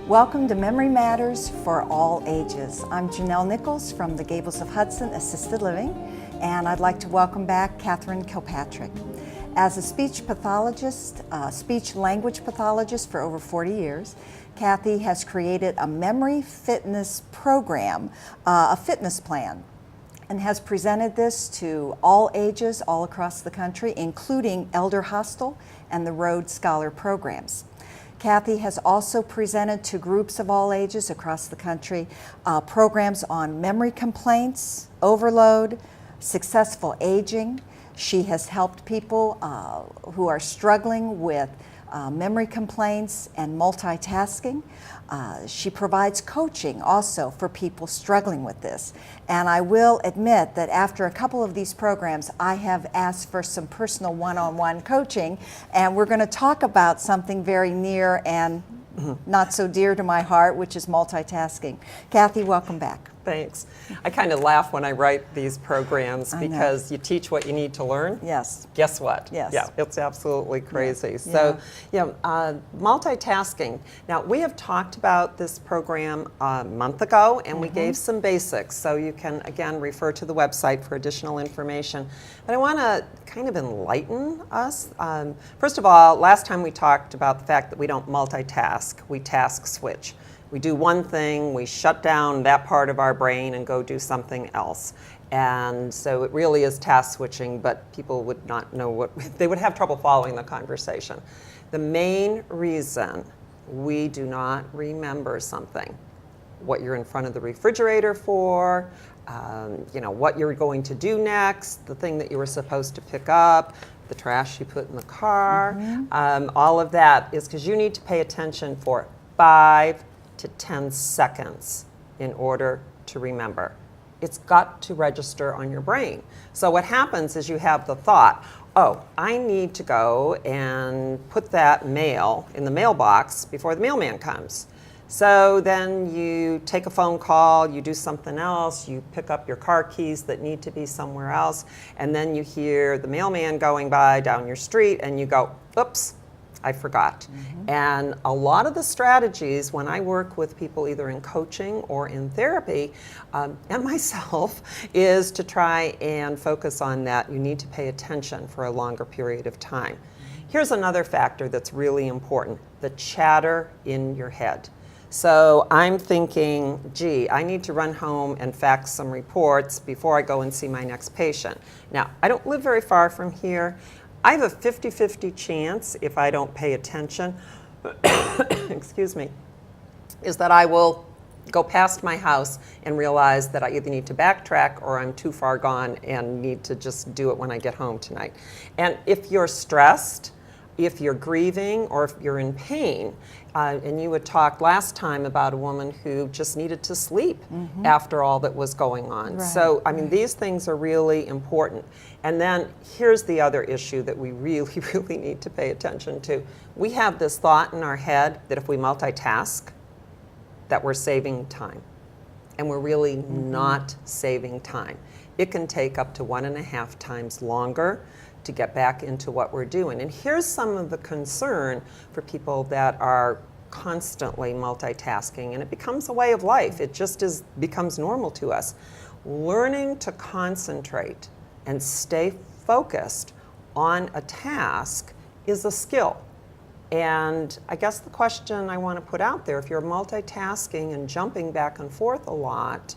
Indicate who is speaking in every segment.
Speaker 1: Welcome to Memory Matters for All Ages. I'm Janelle Nichols from the Gables of Hudson Assisted Living, and I'd like to welcome back Catherine Kilpatrick. As a speech pathologist, speech language pathologist for over 40 years, Kathy has created a memory fitness program, a fitness plan, and has presented this to all ages all across the country, including Elder Hostel and the Rhodes Scholar programs. Kathy has also presented to groups of all ages across the country programs on memory complaints, overload, successful aging. She has helped people who are struggling with memory complaints and multitasking. She provides coaching also for people struggling with this. And I will admit that after a couple of these programs, I have asked for some personal one-on-one coaching, and we're going to talk about something very near and not so dear to my heart, which is multitasking. Kathy, welcome back.
Speaker 2: Thanks. I kind of laugh when I write these programs because you teach what you need to learn.
Speaker 1: Yes.
Speaker 2: Guess what?
Speaker 1: Yes.
Speaker 2: Yeah, it's absolutely crazy.
Speaker 1: Yeah.
Speaker 2: So, multitasking. Now, we have talked about this program a month ago, and we gave some basics. So you can, again, refer to the website for additional information. But I want to kind of enlighten us. First of all, last time we talked about the fact that we don't multitask, we task switch. We do one thing, we shut down that part of our brain and go do something else. And so it really is task switching, but people would not know what, they would have trouble following the conversation. The main reason we do not remember something, what you're in front of the refrigerator for, what you're going to do next, the thing that you were supposed to pick up, the trash you put in the car, all of that is because you need to pay attention for 5 to 10 seconds in order to remember. It's got to register on your brain. So what happens is you have the thought, oh, I need to go and put that mail in the mailbox before the mailman comes. So then you take a phone call, you do something else, you pick up your car keys that need to be somewhere else, and then you hear the mailman going by down your street and you go, oops, I forgot. And a lot of the strategies when I work with people either in coaching or in therapy, and myself, is to try and focus on that. You need to pay attention for a longer period of time. Here's another factor that's really important, the chatter in your head. So I'm thinking, gee, I need to run home and fax some reports before I go and see my next patient. Now, I don't live very far from here. I have a 50-50 chance, if I don't pay attention, excuse me, is that I will go past my house and realize that I either need to backtrack or I'm too far gone and need to just do it when I get home tonight. And if you're stressed, if you're grieving, or if you're in pain, and you had talked last time about a woman who just needed to sleep after all that was going on.
Speaker 1: Right.
Speaker 2: So, I mean, these things are really important. And then here's the other issue that we really, really need to pay attention to. We have this thought in our head that if we multitask, that we're saving time. And we're really not saving time. It can take up to 1.5 times longer to get back into what we're doing. And here's some of the concern for people that are constantly multitasking, and it becomes a way of life. It just becomes normal to us. Learning to concentrate and stay focused on a task is a skill. And I guess the question I want to put out there, if you're multitasking and jumping back and forth a lot,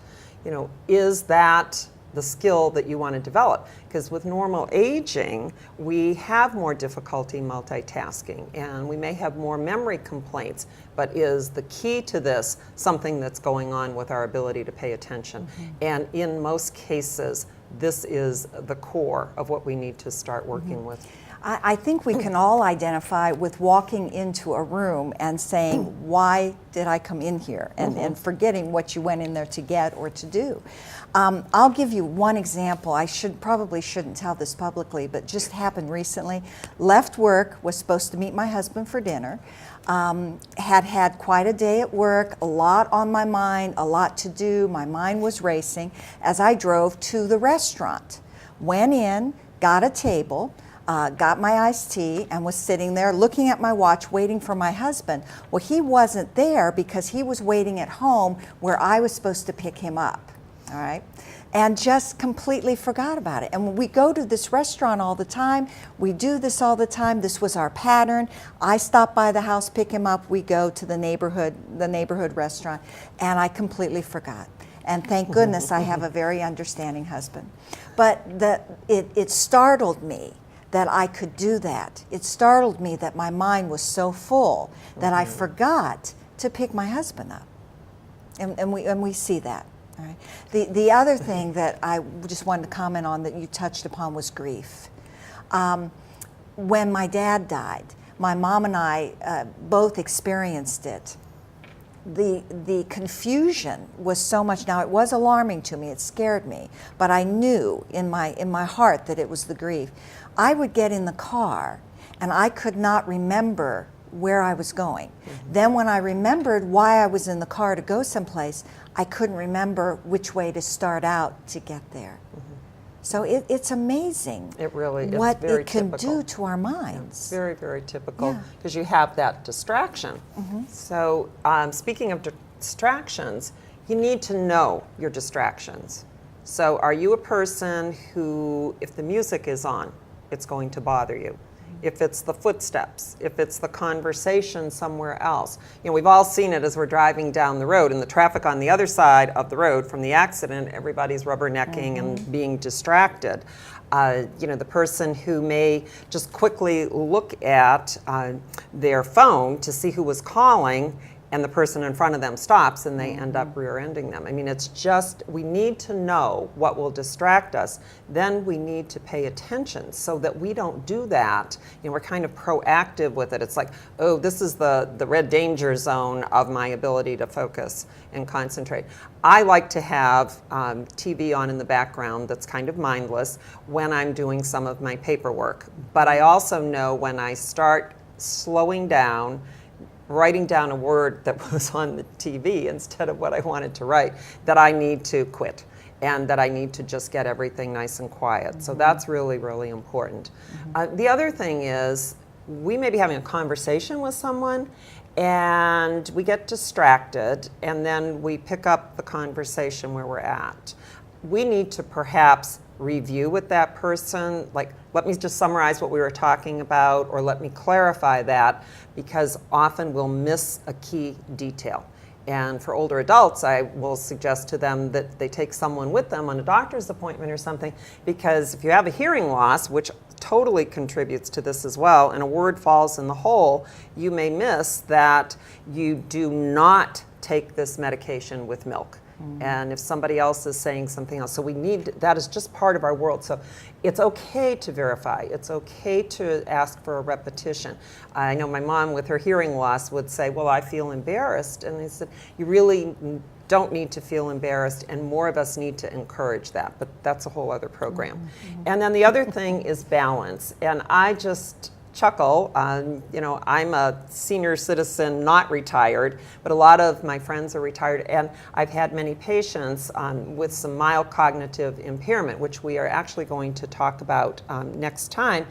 Speaker 2: is that the skill that you want to develop? Because with normal aging, we have more difficulty multitasking, and we may have more memory complaints. But is the key to this something that's going on with our ability to pay attention? And in most cases, this is the core of what we need to start working with.
Speaker 1: I think we can all identify with walking into a room and saying, why did I come in here? And forgetting what you went in there to get or to do. I'll give you one example. I probably shouldn't tell this publicly, but just happened recently. Left work, was supposed to meet my husband for dinner. Had quite a day at work, a lot on my mind, a lot to do. My mind was racing as I drove to the restaurant. Went in, got a table. got my iced tea, and was sitting there looking at my watch, waiting for my husband. Well, he wasn't there because he was waiting at home where I was supposed to pick him up, all right? And just completely forgot about it. And when we go to this restaurant all the time, we do this all the time. This was our pattern. I stop by the house, pick him up, we go to the neighborhood restaurant, and I completely forgot. And thank goodness I have a very understanding husband. But it startled me that I could do that. It startled me that my mind was so full that I forgot to pick my husband up. And we see that. All right. The other thing that I just wanted to comment on that you touched upon was grief. When my dad died, my mom and I both experienced it. The confusion was so much. Now, it was alarming to me. It scared me, but I knew in my heart that it was the grief. I would get in the car, and I could not remember where I was going. Then when I remembered why I was in the car to go someplace, I couldn't remember which way to start out to get there. So it's amazing.
Speaker 2: It really is
Speaker 1: what
Speaker 2: very
Speaker 1: it can
Speaker 2: typical.
Speaker 1: do to our minds.
Speaker 2: Very, very typical,
Speaker 1: Yeah.
Speaker 2: because you have that distraction. So speaking of distractions, you need to know your distractions. So are you a person who, if the music is on, it's going to bother you? If it's the footsteps, if it's the conversation somewhere else. You know, we've all seen it as we're driving down the road, and the traffic on the other side of the road from the accident, everybody's rubbernecking and being distracted. You know, the person who may just quickly look at their phone to see who was calling, and the person in front of them stops and they end up rear-ending them. I mean, it's just, we need to know what will distract us. Then we need to pay attention so that we don't do that. You know, we're kind of proactive with it. It's like, oh, this is the red danger zone of my ability to focus and concentrate. I like to have TV on in the background that's kind of mindless when I'm doing some of my paperwork. But I also know when I start slowing down, writing down a word that was on the TV instead of what I wanted to write, that I need to quit and that I need to just get everything nice and quiet. So that's really, really important. The other thing is, we may be having a conversation with someone and we get distracted, and then we pick up the conversation where we're at. We need to perhaps review with that person, like, let me just summarize what we were talking about, or let me clarify that, because often we'll miss a key detail. And for older adults, I will suggest to them that they take someone with them on a doctor's appointment or something, because if you have a hearing loss, which totally contributes to this as well, and a word falls in the hole, you may miss that you do not take this medication with milk. And if somebody else is saying something else. So we need, that is just part of our world. So it's okay to verify. It's okay to ask for a repetition. I know my mom with her hearing loss would say, well, I feel embarrassed. And I said, you really don't need to feel embarrassed, and more of us need to encourage that. But that's a whole other program. And then the other thing is balance. And I just chuckle. You know, I'm a senior citizen, not retired, but a lot of my friends are retired, and I've had many patients with some mild cognitive impairment, which we are actually going to talk about next time,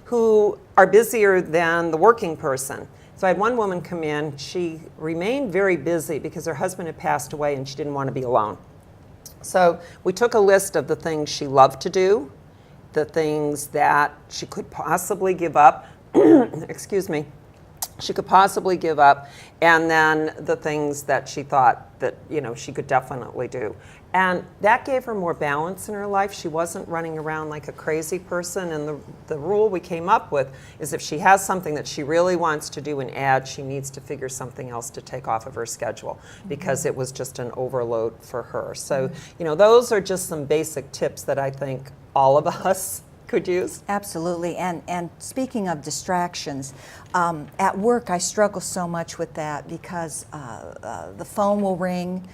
Speaker 2: who are busier than the working person. So I had one woman come in. She remained very busy because her husband had passed away and she didn't want to be alone. So we took a list of the things she loved to do, the things that she could possibly give up, excuse me, she could possibly give up, and then the things that she thought that, you know, she could definitely do. And that gave her more balance in her life. She wasn't running around like a crazy person. And the rule we came up with is if she has something that she really wants to do and add, she needs to figure something else to take off of her schedule, because it was just an overload for her. So, you know, those are just some basic tips that I think all of us could use.
Speaker 1: Absolutely. And speaking of distractions, at work I struggle so much with that, because the phone will ring,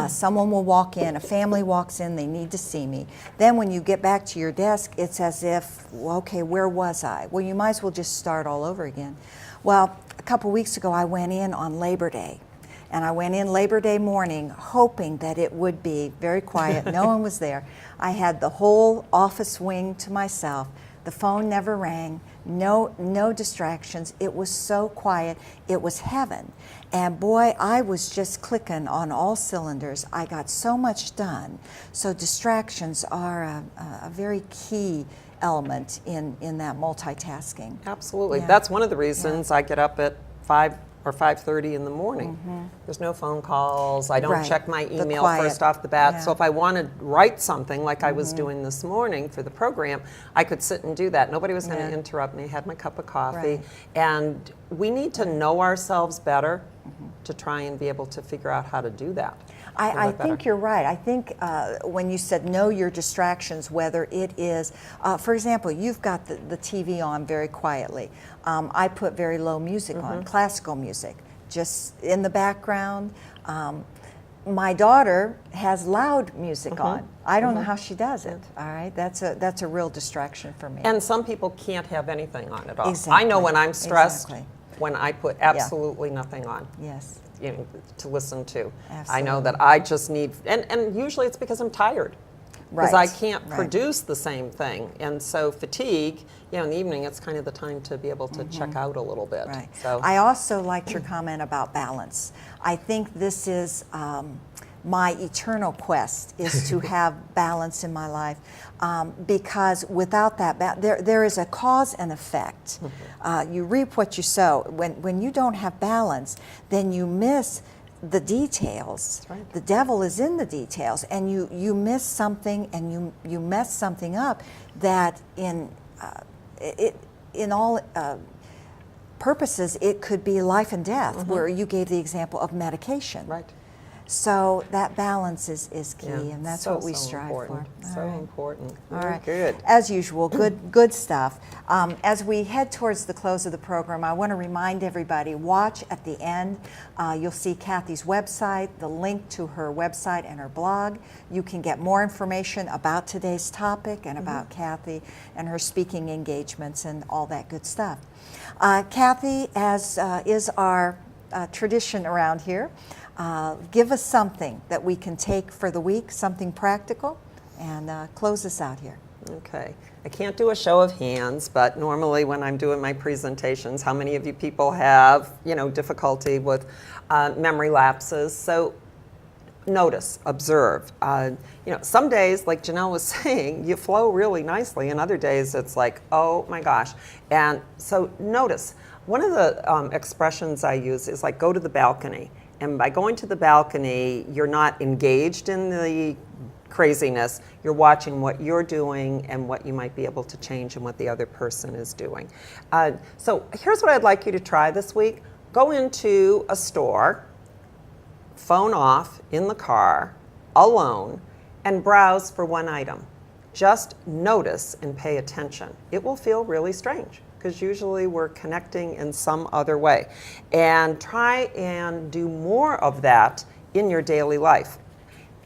Speaker 1: someone will walk in, a family walks in, they need to see me. Then when you get back to your desk, it's as if, well, okay, where was I? Well, you might as well just start all over again. Well, a couple weeks ago I went in on Labor Day. And I went in Labor Day morning hoping that it would be very quiet. No one was there. I had the whole office wing to myself. The phone never rang, no distractions. It was so quiet. It was heaven. And boy, I was just clicking on all cylinders. I got so much done. So distractions are a very key element in that multitasking.
Speaker 2: Absolutely.
Speaker 1: Yeah.
Speaker 2: That's one of the reasons I get up at 5 or 5:30 in the morning. There's no phone calls. I don't
Speaker 1: Right.
Speaker 2: check my
Speaker 1: The
Speaker 2: email
Speaker 1: quiet.
Speaker 2: first off the bat.
Speaker 1: Yeah.
Speaker 2: So if I want to write something like I was doing this morning for the program, I could sit and do that. Nobody was going to
Speaker 1: Yeah.
Speaker 2: interrupt me. I had my cup of coffee.
Speaker 1: Right.
Speaker 2: And we need to know ourselves better to try and be able to figure out how to do that.
Speaker 1: I think you're right. I think when you said know your distractions, whether it is, for example, you've got the TV on very quietly. I put very low music on, classical music, just in the background. My daughter has loud music on. I don't know how she does it. All right, that's a real distraction for me.
Speaker 2: And some people can't have anything on at all. I
Speaker 1: Exactly.
Speaker 2: know when I'm stressed,
Speaker 1: Exactly.
Speaker 2: when I put absolutely nothing on.
Speaker 1: Yes.
Speaker 2: To listen to.
Speaker 1: Absolutely.
Speaker 2: I know that I just need, and usually it's because I'm tired. Because I
Speaker 1: Right.
Speaker 2: can't
Speaker 1: Right.
Speaker 2: produce the same thing. And so fatigue, in the evening, it's kind of the time to be able to check out a little bit.
Speaker 1: Right.
Speaker 2: So
Speaker 1: I also liked your comment about balance. I think this is my eternal quest is to have balance in my life, because without that, there is a cause and effect. You reap what you sow. When you don't have balance, then you miss the details.
Speaker 2: That's right.
Speaker 1: The devil is in the details, and you miss something, and you mess something up that in all purposes it could be life and death. Where you gave the example of medication.
Speaker 2: right.
Speaker 1: So that balance is key,
Speaker 2: Yeah.
Speaker 1: and that's
Speaker 2: So,
Speaker 1: what we
Speaker 2: so
Speaker 1: strive
Speaker 2: important.
Speaker 1: for.
Speaker 2: So
Speaker 1: All right.
Speaker 2: important.
Speaker 1: All
Speaker 2: Very
Speaker 1: right.
Speaker 2: good.
Speaker 1: As usual, good stuff. As we head towards the close of the program, I want to remind everybody, watch at the end. You'll see Kathy's website, the link to her website and her blog. You can get more information about today's topic and about Kathy and her speaking engagements and all that good stuff. Kathy, as is our tradition around here, give us something that we can take for the week, something practical, and close us out here.
Speaker 2: Okay. I can't do a show of hands, but normally when I'm doing my presentations, how many of you people have, difficulty with memory lapses? So notice, observe. Some days, like Janelle was saying, you flow really nicely, and other days it's like, oh my gosh. And so notice. One of the expressions I use is like go to the balcony. And by going to the balcony, you're not engaged in the craziness. You're watching what you're doing and what you might be able to change and what the other person is doing. So here's what I'd like you to try this week. Go into a store, phone off in the car, alone, and browse for one item. Just notice and pay attention. It will feel really strange, because usually we're connecting in some other way. And try and do more of that in your daily life.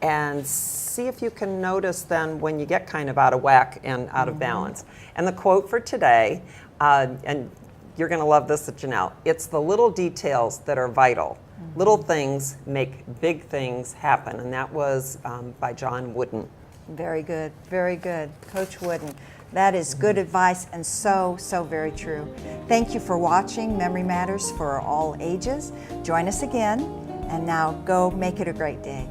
Speaker 2: And see if you can notice then when you get kind of out of whack and out of balance. And the quote for today, and you're going to love this, Janelle, it's the little details that are vital. Little things make big things happen. And that was by John Wooden.
Speaker 1: Very good, very good. Coach Wooden. That is good advice and so very true. Thank you for watching Memory Matters for All Ages. Join us again, and now go make it a great day.